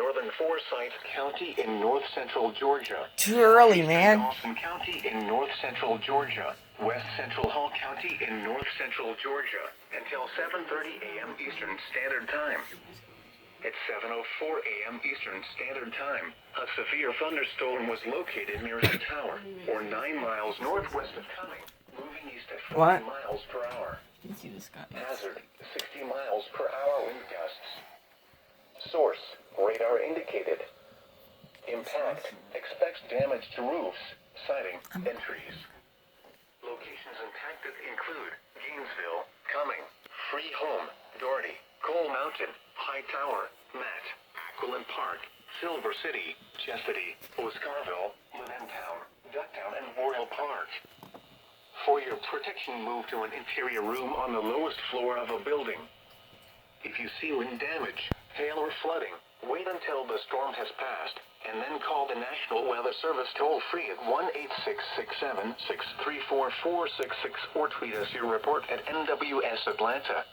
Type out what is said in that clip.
northern Forsyth County in north-central Georgia. Too early, man. Dawson County in north-central Georgia. West Central Hall County in north-central Georgia until 7:30 a.m. Eastern Standard Time. At 7:04 a.m. Eastern Standard Time, a severe thunderstorm was located near the tower, or 9 miles northwest of Cumming, moving east at 40 miles per hour. You see this guy? Hazard, 60 miles per hour wind gusts. Source, radar indicated. Impact, expects damage to roofs, siding, and trees. Locations impacted include Gainesville, Cumming, Free Home, Doherty, Coal Mountain, High Tower, Matt, Aquilin Park, Silver City, Chastity, Oscarville, Leventown, Ducktown, and Royal Park. For your protection, move to an interior room on the lowest floor of a building. If you see wind damage, hail, or flooding, wait until the storm has passed, and then call the National Weather Service toll-free at 1-866-7-634-466 or tweet us your report at NWS Atlanta.